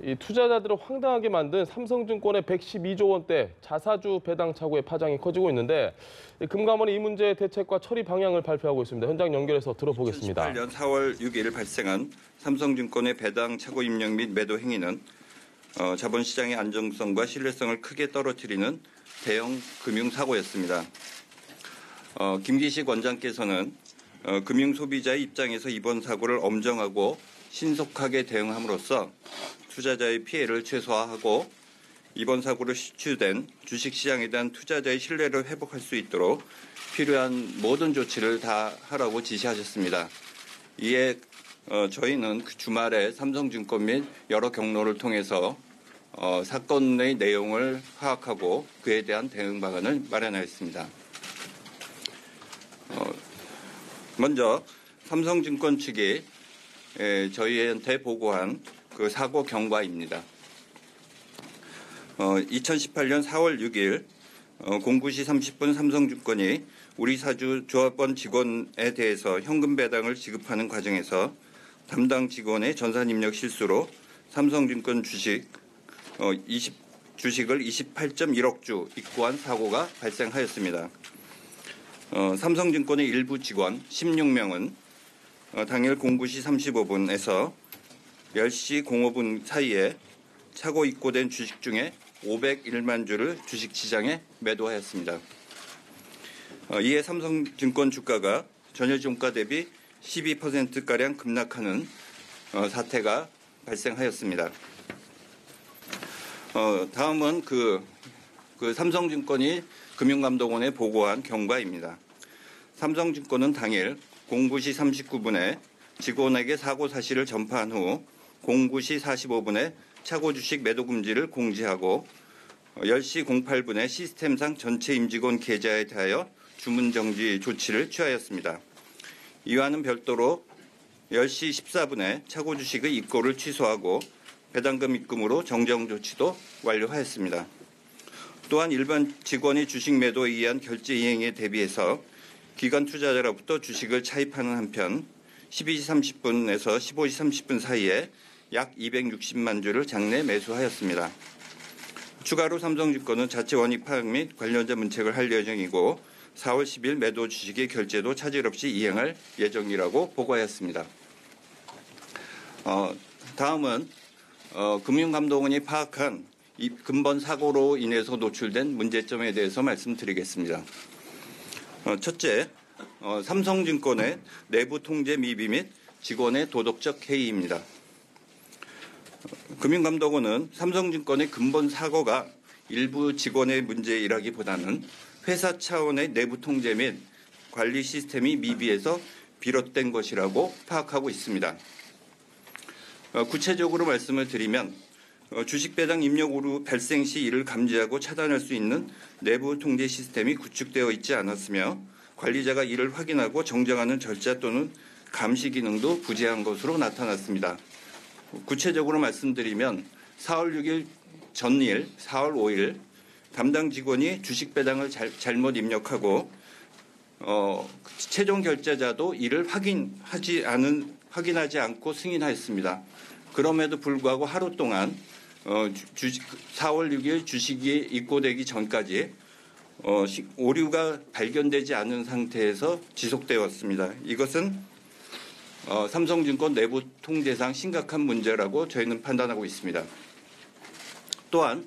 이 투자자들을 황당하게 만든 삼성증권의 112조 원대 자사주 배당 착오의 파장이 커지고 있는데 금감원이 이 문제의 대책과 처리 방향을 발표하고 있습니다. 현장 연결해서 들어보겠습니다. 2018년 4월 6일 발생한 삼성증권의 배당 착오 입력 및 매도 행위는 자본시장의 안정성과 신뢰성을 크게 떨어뜨리는 대형 금융사고였습니다. 김기식 원장께서는 금융소비자의 입장에서 이번 사고를 엄정하고 신속하게 대응함으로써 투자자의 피해를 최소화하고 이번 사고로 시추된 주식시장에 대한 투자자의 신뢰를 회복할 수 있도록 필요한 모든 조치를 다 하라고 지시하셨습니다. 이에 저희는 그 주말에 삼성증권 및 여러 경로를 통해서 사건의 내용을 파악하고 그에 대한 대응 방안을 마련하였습니다. 먼저 삼성증권 측이 저희한테 보고한 그 사고 경과입니다. 2018년 4월 6일 09시 30분 삼성증권이 우리 사주 조합원 직원에 대해서 현금 배당을 지급하는 과정에서 담당 직원의 전산 입력 실수로 삼성증권 주식을 28.1억 주 입고한 사고가 발생하였습니다. 삼성증권의 일부 직원 16명은 당일 09시 35분에서 10시 05분 사이에 착오 입고된 주식 중에 501만 주를 주식시장에 매도하였습니다. 이에 삼성증권 주가가 전일 종가 대비 12%가량 급락하는 사태가 발생하였습니다. 다음은 그 삼성증권이 금융감독원에 보고한 경과입니다. 삼성증권은 당일 09시 39분에 직원에게 사고 사실을 전파한 후 09시 45분에 착오 주식 매도 금지를 공지하고 10시 08분에 시스템상 전체 임직원 계좌에 대하여 주문 정지 조치를 취하였습니다. 이와는 별도로 10시 14분에 착오 주식의 입고를 취소하고 배당금 입금으로 정정 조치도 완료하였습니다. 또한 일반 직원이 주식 매도에 의한 결제 이행에 대비해서 기관 투자자로부터 주식을 차입하는 한편 12시 30분에서 15시 30분 사이에 약 260만 주를 장내 매수하였습니다. 추가로 삼성증권은 자체 원익 파악 및 관련자 문책을 할 예정이고 4월 10일 매도 주식의 결제도 차질 없이 이행할 예정이라고 보고하였습니다. 다음은 금융감독원이 파악한 이 근본 사고로 인해서 노출된 문제점에 대해서 말씀드리겠습니다. 첫째, 삼성증권의 내부 통제 미비 및 직원의 도덕적 해이입니다. 금융감독원은 삼성증권의 근본 사고가 일부 직원의 문제이라기보다는 회사 차원의 내부 통제 및 관리 시스템이 미비해서 비롯된 것이라고 파악하고 있습니다. 구체적으로 말씀을 드리면 주식 배당 입력 오류 발생 시 이를 감지하고 차단할 수 있는 내부 통제 시스템이 구축되어 있지 않았으며 관리자가 이를 확인하고 정정하는 절차 또는 감시 기능도 부재한 것으로 나타났습니다. 구체적으로 말씀드리면 4월 6일 전일 4월 5일 담당 직원이 주식 배당을 잘못 입력하고 최종 결제자도 이를 확인하지 않고 승인하였습니다. 그럼에도 불구하고 하루 동안 4월 6일 주식이 입고되기 전까지 오류가 발견되지 않은 상태에서 지속되어 왔습니다. 이것은 삼성증권 내부 통제상 심각한 문제라고 저희는 판단하고 있습니다. 또한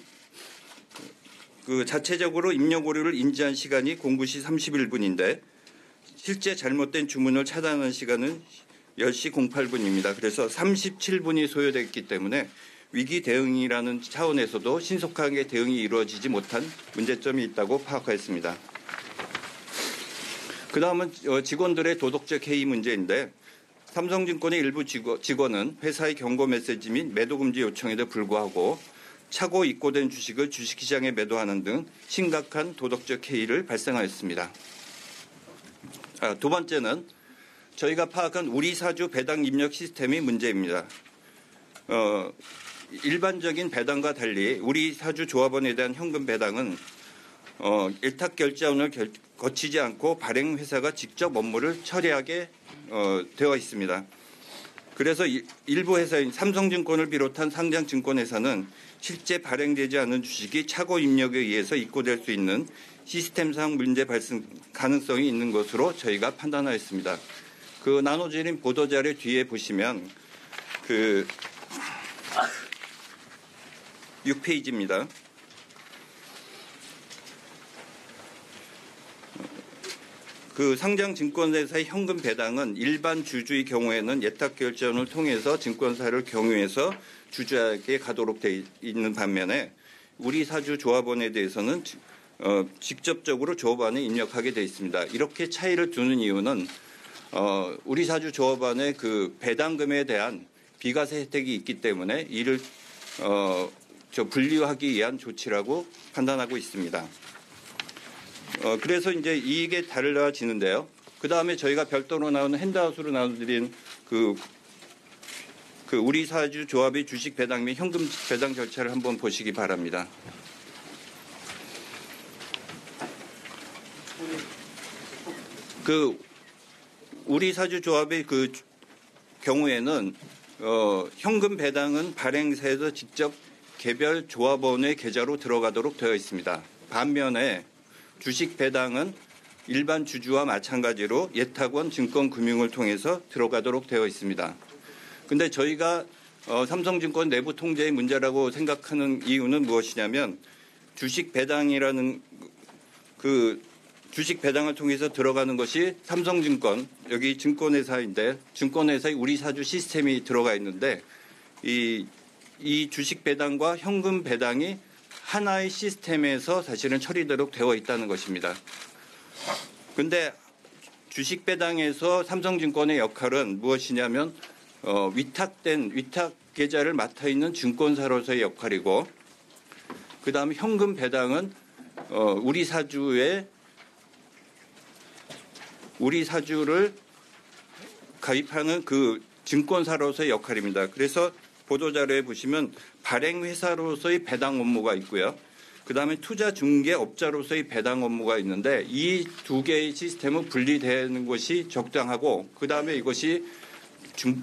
자체적으로 입력 오류를 인지한 시간이 09시 31분인데 실제 잘못된 주문을 차단하는 시간은 10시 08분입니다. 그래서 37분이 소요됐기 때문에 위기 대응이라는 차원에서도 신속하게 대응이 이루어지지 못한 문제점이 있다고 파악하였습니다. 그 다음은 직원들의 도덕적 해이 문제인데 삼성증권의 일부 직원은 회사의 경고 메시지 및 매도 금지 요청에도 불구하고 착오 입고된 주식을 주식시장에 매도하는 등 심각한 도덕적 해이를 발생하였습니다. 두 번째는 저희가 파악한 우리 사주 배당 입력 시스템이 문제입니다. 일반적인 배당과 달리 우리 사주 조합원에 대한 현금 배당은 일탁 결제원을 거치지 않고 발행 회사가 직접 업무를 처리하게 되어 있습니다. 그래서 일부 회사인 삼성증권을 비롯한 상장 증권회사는 실제 발행되지 않은 주식이 차고 입력에 의해서 입고될 수 있는 시스템상 문제 발생 가능성이 있는 것으로 저희가 판단하였습니다. 그 나눠드린 보도자료 뒤에 보시면 그 6페이지입니다. 그 상장 증권회사의 현금 배당은 일반 주주의 경우에는 예탁 결제원을 통해서 증권사를 경유해서 주주에게 가도록 되어 있는 반면에 우리 사주 조합원에 대해서는 직접적으로 조합원에 입력하게 되어 있습니다. 이렇게 차이를 두는 이유는 우리 사주 조합원의 그 배당금에 대한 비과세 혜택이 있기 때문에 이를 분리하기 위한 조치라고 판단하고 있습니다. 그래서 이제 이게 달라지는데요. 그 다음에 저희가 별도로 나오는 핸드아웃으로 나눠드린 그 우리 사주 조합의 주식 배당 및 현금 배당 절차를 한번 보시기 바랍니다. 그 우리 사주 조합의 그 경우에는 현금 배당은 발행사에서 직접 개별 조합원의 계좌로 들어가도록 되어 있습니다. 반면에 주식 배당은 일반 주주와 마찬가지로 예탁원 증권금융을 통해서 들어가도록 되어 있습니다. 그런데 저희가 삼성증권 내부 통제의 문제라고 생각하는 이유는 무엇이냐면 주식 배당이라는 그 주식 배당을 통해서 들어가는 것이 삼성증권 여기 증권회사인데 증권회사의 우리 사주 시스템이 들어가 있는데 이 주식 배당과 현금 배당이 하나의 시스템에서 사실은 처리되도록 되어 있다는 것입니다. 그런데 주식 배당에서 삼성증권의 역할은 무엇이냐면 위탁 계좌를 맡아 있는 증권사로서의 역할이고, 그 다음에 현금 배당은 우리 사주를 가입하는 그 증권사로서의 역할입니다. 그래서 보도자료에 보시면 발행회사로서의 배당 업무가 있고요. 그다음에 투자중개업자로서의 배당 업무가 있는데 이 두 개의 시스템은 분리되는 것이 적당하고 그다음에 이것이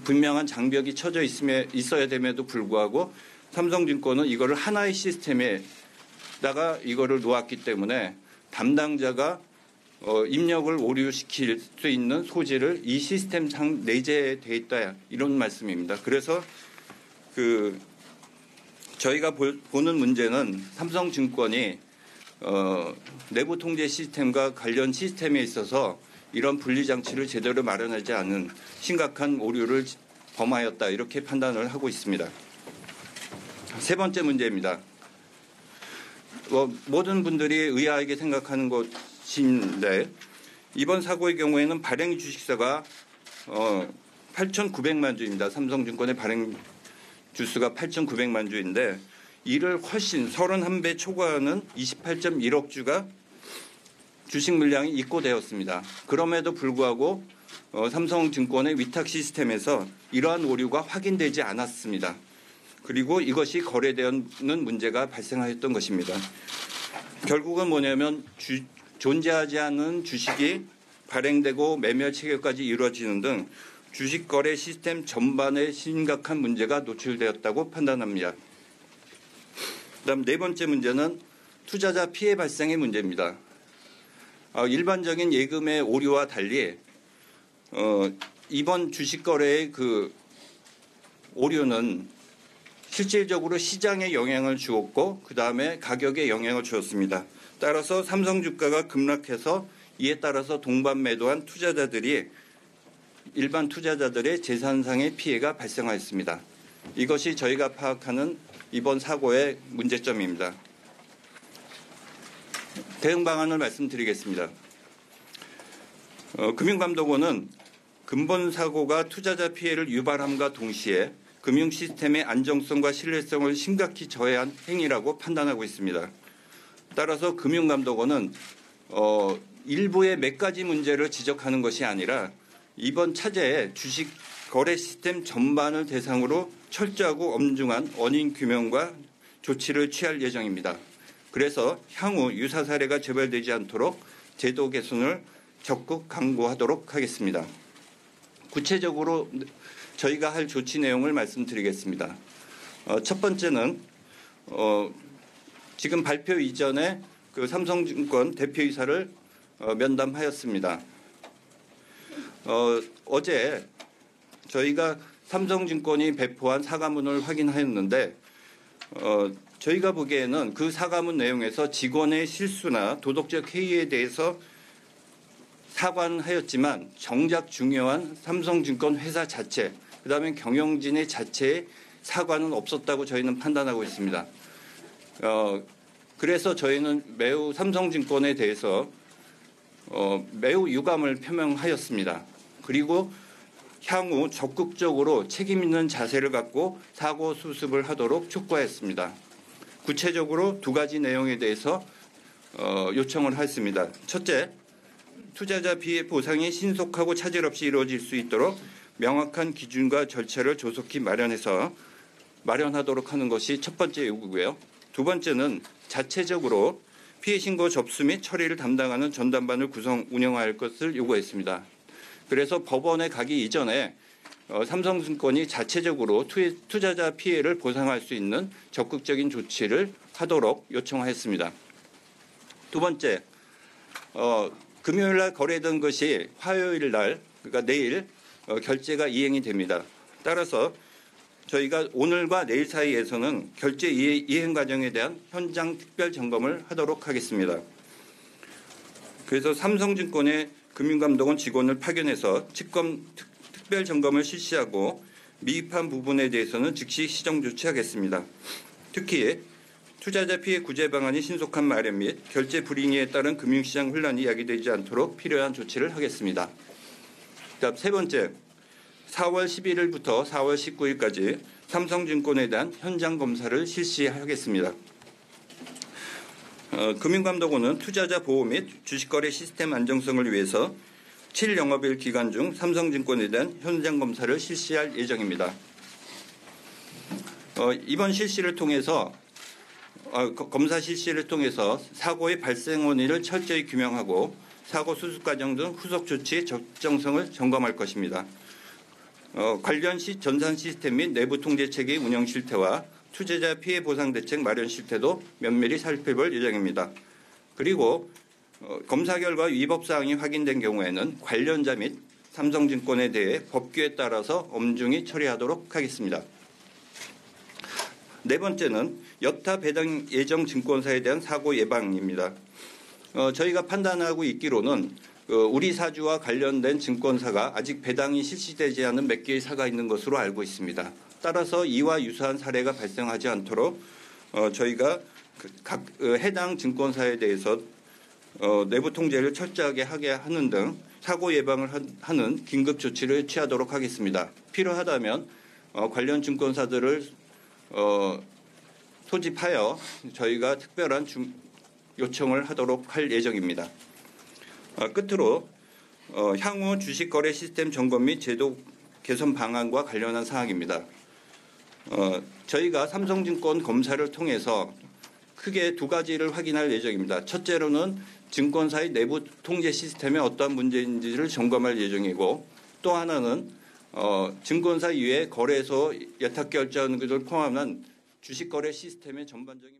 분명한 장벽이 쳐져 있어야 됨에도 불구하고 삼성증권은 이거를 하나의 시스템에다가 이거를 놓았기 때문에 담당자가 입력을 오류시킬 수 있는 소지를 이 시스템상 내재되어 있다 이런 말씀입니다. 그래서 저희가 보는 문제는 삼성증권이 내부 통제 시스템과 관련 시스템에 있어서 이런 분리장치를 제대로 마련하지 않은 심각한 오류를 범하였다 이렇게 판단을 하고 있습니다. 세 번째 문제입니다. 모든 분들이 의아하게 생각하는 것인데 이번 사고의 경우에는 발행 주식사가 8,900만 주입니다. 삼성증권의 발행 주수가 8,900만 주인데 이를 훨씬 31배 초과하는 28.1억 주가 주식 물량이 입고되었습니다. 그럼에도 불구하고 삼성증권의 위탁 시스템에서 이러한 오류가 확인되지 않았습니다. 그리고 이것이 거래되는 문제가 발생하였던 것입니다. 결국은 뭐냐면 존재하지 않은 주식이 발행되고 매매 체결까지 이루어지는 등 주식거래 시스템 전반에 심각한 문제가 노출되었다고 판단합니다. 그다음 네 번째 문제는 투자자 피해 발생의 문제입니다. 일반적인 예금의 오류와 달리 이번 주식거래의 그 오류는 실질적으로 시장에 영향을 주었고 그다음에 가격에 영향을 주었습니다. 따라서 삼성 주가가 급락해서 이에 따라서 동반 매도한 일반 투자자들의 재산상의 피해가 발생하였습니다. 이것이 저희가 파악하는 이번 사고의 문제점입니다. 대응 방안을 말씀드리겠습니다. 금융감독원은 근본 사고가 투자자 피해를 유발함과 동시에 금융 시스템의 안정성과 신뢰성을 심각히 저해한 행위라고 판단하고 있습니다. 따라서 금융감독원은 일부의 몇 가지 문제를 지적하는 것이 아니라 이번 차제에 주식 거래 시스템 전반을 대상으로 철저하고 엄중한 원인 규명과 조치를 취할 예정입니다. 그래서 향후 유사 사례가 재발되지 않도록 제도 개선을 적극 강구하도록 하겠습니다. 구체적으로 저희가 할 조치 내용을 말씀드리겠습니다. 첫 번째는 지금 발표 이전에 그 삼성증권 대표이사를 면담하였습니다. 어제 저희가 삼성증권이 배포한 사과문을 확인하였는데 저희가 보기에는 그 사과문 내용에서 직원의 실수나 도덕적 해이에 대해서 사과는 하였지만 정작 중요한 삼성증권 회사 자체, 그다음에 경영진의 자체의 사과는 없었다고 저희는 판단하고 있습니다. 그래서 저희는 매우 삼성증권에 대해서 매우 유감을 표명하였습니다. 그리고 향후 적극적으로 책임 있는 자세를 갖고 사고 수습을 하도록 촉구하였습니다. 구체적으로 두 가지 내용에 대해서 요청을 했습니다. 첫째, 투자자 피해 보상이 신속하고 차질 없이 이루어질 수 있도록 명확한 기준과 절차를 조속히 마련하도록 하는 것이 첫 번째 요구고요. 두 번째는 자체적으로 피해 신고 접수 및 처리를 담당하는 전담반을 운영할 것을 요구했습니다. 그래서 법원에 가기 이전에 삼성증권이 자체적으로 투자자 피해를 보상할 수 있는 적극적인 조치를 하도록 요청했습니다. 두 번째, 금요일 날 거래된 것이 화요일 날, 그러니까 내일 결제가 이행이 됩니다. 따라서 저희가 오늘과 내일 사이에서는 결제 이행 과정에 대한 현장 특별 점검을 하도록 하겠습니다. 그래서 삼성증권의 금융감독원 직원을 파견해서 특별 점검을 실시하고 미흡한 부분에 대해서는 즉시 시정 조치하겠습니다. 특히 투자자 피해 구제 방안이 신속한 마련 및 결제 불이행에 따른 금융시장 혼란이 야기되지 않도록 필요한 조치를 하겠습니다. 다음 세 번째, 4월 11일부터 4월 19일까지 삼성증권에 대한 현장 검사를 실시하겠습니다. 금융감독원은 투자자 보호 및 주식거래 시스템 안정성을 위해서 7영업일 기간 중 삼성증권에 대한 현장 검사를 실시할 예정입니다. 이번 실시를 통해서 검사 실시를 통해서 사고의 발생 원인을 철저히 규명하고 사고 수습 과정 등 후속 조치의 적정성을 점검할 것입니다. 관련 전산 시스템 및 내부 통제 체계 운영 실태와 투자자 피해 보상 대책 마련 실태도 면밀히 살펴볼 예정입니다. 그리고 검사 결과 위법 사항이 확인된 경우에는 관련자 및 삼성증권에 대해 법규에 따라서 엄중히 처리하도록 하겠습니다. 네 번째는 여타 배당 예정 증권사에 대한 사고 예방입니다. 저희가 판단하고 있기로는 우리 사주와 관련된 증권사가 아직 배당이 실시되지 않은 몇 개의 사가 있는 것으로 알고 있습니다. 따라서 이와 유사한 사례가 발생하지 않도록 저희가 각 해당 증권사에 대해서 내부 통제를 철저하게 하게 하는 등 사고 예방을 하는 긴급 조치를 취하도록 하겠습니다. 필요하다면 관련 증권사들을 소집하여 저희가 특별한 요청을 하도록 할 예정입니다. 끝으로 향후 주식거래 시스템 점검 및 제도 개선 방안과 관련한 사항입니다. 저희가 삼성증권 검사를 통해서 크게 두 가지를 확인할 예정입니다. 첫째로는 증권사의 내부 통제 시스템에 어떠한 문제인지를 점검할 예정이고, 또 하나는 증권사 이외 거래소 예탁결제하는 것을 포함한 주식거래 시스템의 전반적인